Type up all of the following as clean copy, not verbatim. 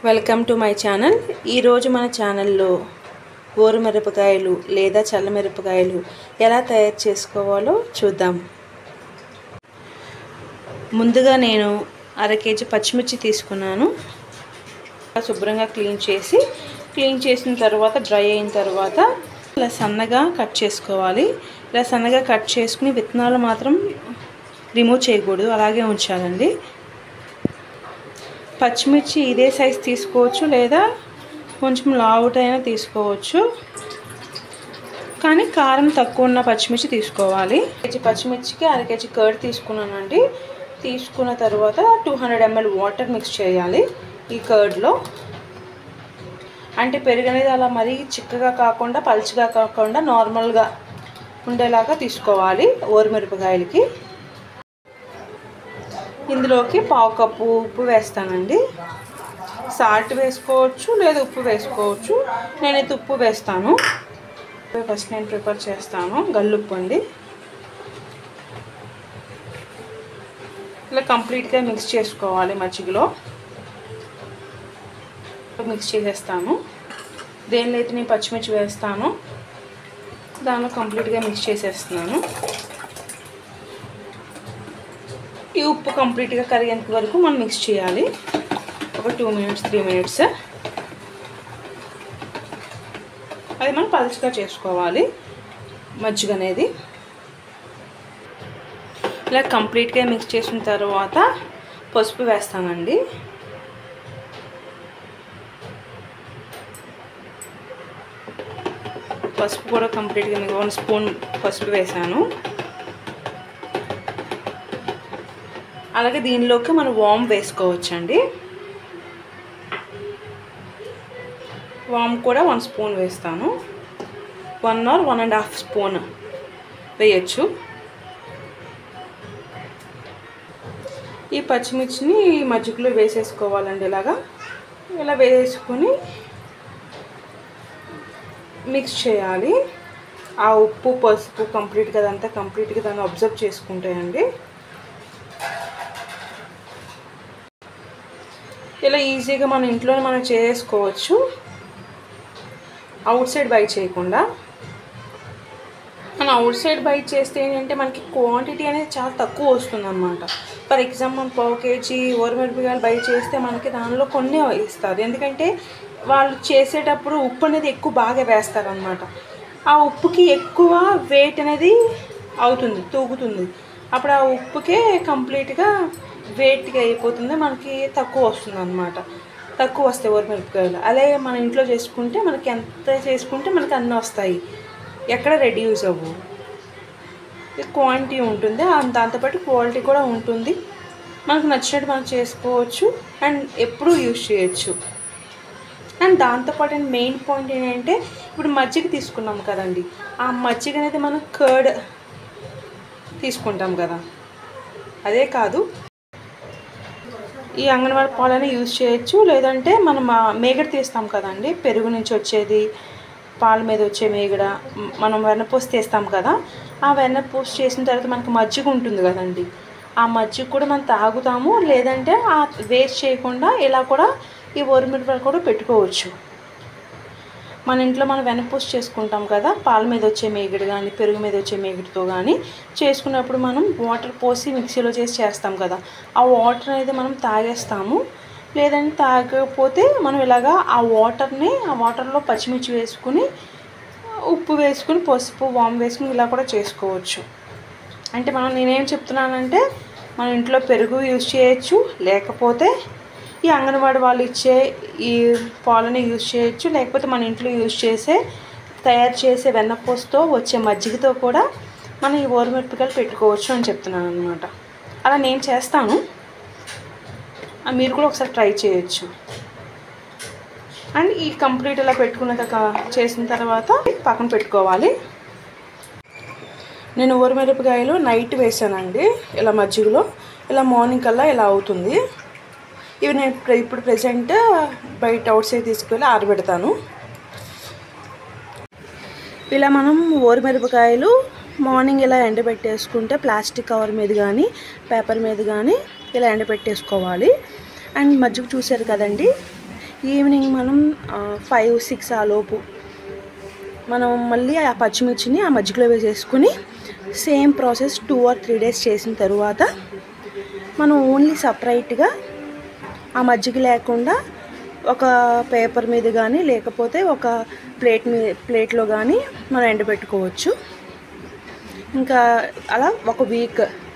Welcome to my channel. ఈరోజు మన ఛానల్లో గోరుమిరపకాయలు లేదా చల్లమిరపకాయలు ఎలా తయారు చేసుకోవాలో చూద్దాం. ముందుగా నేను అర కేజీ పచ్చిమిర్చి తీసుకున్నాను. శుభ్రంగా క్లీన్ చేసిన తర్వాత డ్రై అయిన తర్వాత ఇలా సన్నగా కట్ చేసుకోవాలి. ఇలా సన్నగా కట్ చేసుకుని విత్తనాలు మాత్రం రిమూవ్ చేయకూడదు, అలాగే ఉంచాలండి. పచ్చిమిర్చి ఇదే సైజ్ తీసుకోవచ్చు లేదా కొంచెం లావుటైనా తీసుకోవచ్చు, కానీ కారం తక్కువ ఉన్న పచ్చిమిర్చి తీసుకోవాలి. కేజీ పచ్చిమిర్చికి అర కేజీ కర్డ్ తీసుకున్నానండి. తీసుకున్న తర్వాత 200 ml వాటర్ మిక్స్ చేయాలి ఈ కర్డ్లో. అంటే పెరుగు అనేది అలా మరీ చిక్కగా కాకుండా పల్చగా కాకుండా నార్మల్గా ఉండేలాగా తీసుకోవాలి ఓరుమిరపకాయలకి. ఇందులోకి పావు కప్పు ఉప్పు వేస్తానండి. సాల్ట్ వేసుకోవచ్చు లేదా ఉప్పు వేసుకోవచ్చు. నేనైతే ఉప్పు వేస్తాను. ఫస్ట్ నేను ప్రిపేర్ చేస్తాను గల్లుప్పు అండి. ఇలా కంప్లీట్గా మిక్స్ చేసుకోవాలి. మజ్జిగలో మిక్స్ చేసేస్తాను. దేనిలో అయితే నేను పచ్చిమిర్చి వేస్తాను దానిలో కంప్లీట్గా మిక్స్ చేసేస్తున్నాను. ఈ ఉప్పు కంప్లీట్గా కరిగేంత వరకు మనం మిక్స్ చేయాలి. ఒక 2 minutes 3 minutes. అది మనం పలుచగా చేసుకోవాలి మజ్జిగ అనేది. ఇలా కంప్లీట్గా మిక్స్ చేసిన తర్వాత పసుపు వేస్తానండి. పసుపు కూడా కంప్లీట్గా 1 స్పూన్ పసుపు వేసాను. అలాగే దీనిలోకి మనం వామ్ వేసుకోవచ్చండి. వామ్ కూడా 1 స్పూన్ వేస్తాను. 1 or 1.5 స్పూన్ వేయచ్చు. ఈ పచ్చిమిర్చిని మజ్జిగలో వేసేసుకోవాలండి. ఇలా వేసుకొని మిక్స్ చేయాలి. ఆ ఉప్పు పసుపు కంప్లీట్గా దాన్ని అబ్జర్వ్ చేసుకుంటాయండి. ఇలా ఈజీగా మన ఇంట్లోనే మనం చేసుకోవచ్చు, అవుట్ సైడ్ బై చేయకుండా. మనం అవుట్ సైడ్ బై చేస్తే ఏంటంటే మనకి క్వాంటిటీ అనేది చాలా తక్కువ వస్తుంది అన్నమాట. ఫర్ ఎగ్జాంపుల్ పావు కేజీ ఓరుమిరపకాయలు బై చేస్తే మనకి దానిలో కొన్ని ఇస్తారు. ఎందుకంటే వాళ్ళు చేసేటప్పుడు ఉప్పు అనేది ఎక్కువ బాగా వేస్తారనమాట. ఆ ఉప్పుకి ఎక్కువ వెయిట్ అనేది తూగుతుంది. అప్పుడు ఆ ఉప్పుకే కంప్లీట్గా వెయిట్గా అయిపోతుంది, మనకి తక్కువ వస్తుంది అన్నమాట. తక్కువ వస్తాయి ఓరుమిరపకాయలు. అలాగే మన ఇంట్లో చేసుకుంటే మనకి ఎంత చేసుకుంటే మనకి అన్నీ వస్తాయి, ఎక్కడ రెడ్యూస్ అవ్వు. క్వాంటిటీ ఉంటుంది, దాంతోపాటు క్వాలిటీ కూడా ఉంటుంది. మనకు నచ్చినట్టు మనం చేసుకోవచ్చు అండ్ ఎప్పుడూ యూజ్ చేయొచ్చు. అండ్ దాంతోపాటు మెయిన్ పాయింట్ ఏంటంటే ఇప్పుడు మజ్జిగ తీసుకున్నాం కదండి, ఆ మజ్జిగ అనేది మనం కర్డ్ తీసుకుంటాం కదా, అదే కాదు ఈ అంగన్వాడీ పాలని యూజ్ చేయొచ్చు. లేదంటే మనం మేగడ తీస్తాం కదండి, పెరుగు నుంచి వచ్చేది, పాల మీద వచ్చే మేగడ, మనం వెన్నపూస తీస్తాం కదా, ఆ వెన్నపూస చేసిన తర్వాత మనకి మజ్జిగ ఉంటుంది కదండి, ఆ మజ్జిగ కూడా మనం తాగుతాము. లేదంటే ఆ వేస్ట్ చేయకుండా ఇలా కూడా ఈ ఓరుమిరపకాయలు కూడా పెట్టుకోవచ్చు. మన ఇంట్లో మనం వెన్నపూస చేసుకుంటాం కదా, పాల మీద వచ్చే మేగడ కానీ పెరుగు మీద వచ్చే మేగడతో కానీ చేసుకున్నప్పుడు మనం వాటర్ పోసి మిక్సీలో చేస్తాం కదా, ఆ వాటర్ అనేది మనం తాగేస్తాము. లేదంటే తాగకపోతే మనం ఇలాగా ఆ వాటర్లో పచ్చిమిర్చి వేసుకుని ఉప్పు వేసుకుని పసుపు వామ్ వేసుకుని ఇలా కూడా చేసుకోవచ్చు. అంటే నేనేం చెప్తున్నానంటే మన ఇంట్లో పెరుగు యూజ్ చేయొచ్చు, లేకపోతే ఈ అంగన్వాడీ వాళ్ళు ఇచ్చే ఈ పాలని యూజ్ చేయొచ్చు, లేకపోతే మన ఇంట్లో తయారు చేసే వెన్నపూసతో వచ్చే మజ్జిగతో కూడా మనం ఈ ఓరుమిరపకాయలు పెట్టుకోవచ్చు అని చెప్తున్నాను అనమాట. అలా నేను చేస్తాను, మీరు కూడా ఒకసారి ట్రై చేయొచ్చు. అండ్ ఈ కంప్లీట్ ఇలా చేసిన తర్వాత పక్కన పెట్టుకోవాలి. నేను ఓరుమిరపకాయలు నైట్ వేసానండి ఇలా మజ్జిగలో. ఇలా మార్నింగ్ కల్లా ఇలా అవుతుంది. ఇవి నేను ఇప్పుడు ప్రెజెంట్ బయట అవుట్ సైడ్ తీసుకెళ్ళి ఆరబెడతాను. ఇలా మనం ఓరుమిరపకాయలు మార్నింగ్ ఇలా ఎండబెట్టేసుకుంటే ప్లాస్టిక్ కవర్ మీద కానీ పేపర్ మీద కానీ ఇలా ఎండబెట్టేసుకోవాలి. అండ్ మజ్జిగ చూసారు కదండి, ఈవినింగ్ మనం 5-6 ఆ లోపు మనం మళ్ళీ ఆ పచ్చిమిర్చిని ఆ మజ్జిగలో వేసేసుకుని సేమ్ ప్రాసెస్ 2 or 3 days చేసిన తర్వాత మనం ఓన్లీ సపరేట్గా ఆ మజ్జిగ లేకుండా ఒక పేపర్ మీద కానీ లేకపోతే ఒక ప్లేట్లో కానీ మనం ఎండబెట్టుకోవచ్చు. ఇంకా అలా ఒక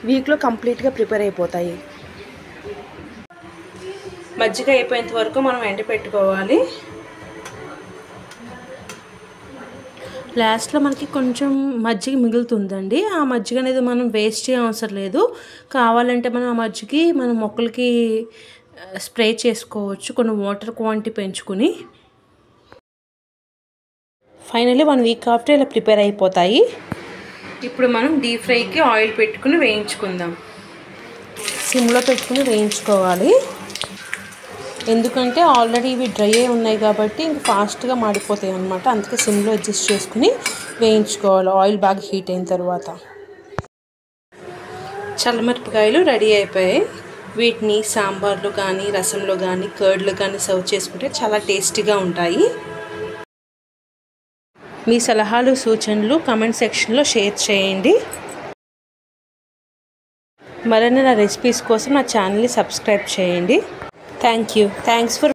వీక్లో కంప్లీట్గా ప్రిపేర్ అయిపోతాయి. మజ్జిగ అయిపోయేంత వరకు మనం ఎండబెట్టుకోవాలి. లాస్ట్లో మనకి కొంచెం మజ్జిగ మిగులుతుందండి. ఆ మజ్జిగ అనేది మనం వేస్ట్ చేయడం అవసరం లేదు. కావాలంటే మనం ఆ మజ్జిగకి మనం మొక్కలకి స్ప్రే చేసుకోవచ్చు కొన్ని వాటర్ క్వాంటిటీ పెంచుకుని. ఫైనల్లీ 1 week ఆఫ్టర్ ఇలా ప్రిపేర్ అయిపోతాయి. ఇప్పుడు మనం డీప్ ఫ్రైకి ఆయిల్ పెట్టుకుని వేయించుకుందాం. సిమ్లో పెట్టుకుని వేయించుకోవాలి. ఎందుకంటే ఆల్రెడీ ఇవి డ్రై అయి ఉన్నాయి కాబట్టి ఇంక ఫాస్ట్గా మాడిపోతాయి అన్నమాట. అందుకే సిమ్లో అడ్జస్ట్ చేసుకుని వేయించుకోవాలి ఆయిల్ బాగా హీట్ అయిన తర్వాత. చల్లమిరపకాయలు రెడీ అయిపోయాయి. వీటిని సాంబార్లో కానీ రసంలో కానీ కర్డ్లో కానీ సర్వ్ చేసుకుంటే చాలా టేస్టీగా ఉంటాయి. మీ సలహాలు సూచనలు కామెంట్ సెక్షన్లో షేర్ చేయండి. మరిన్ని నా రెసిపీస్ కోసం నా ఛానల్ని సబ్స్క్రైబ్ చేయండి. Thanks for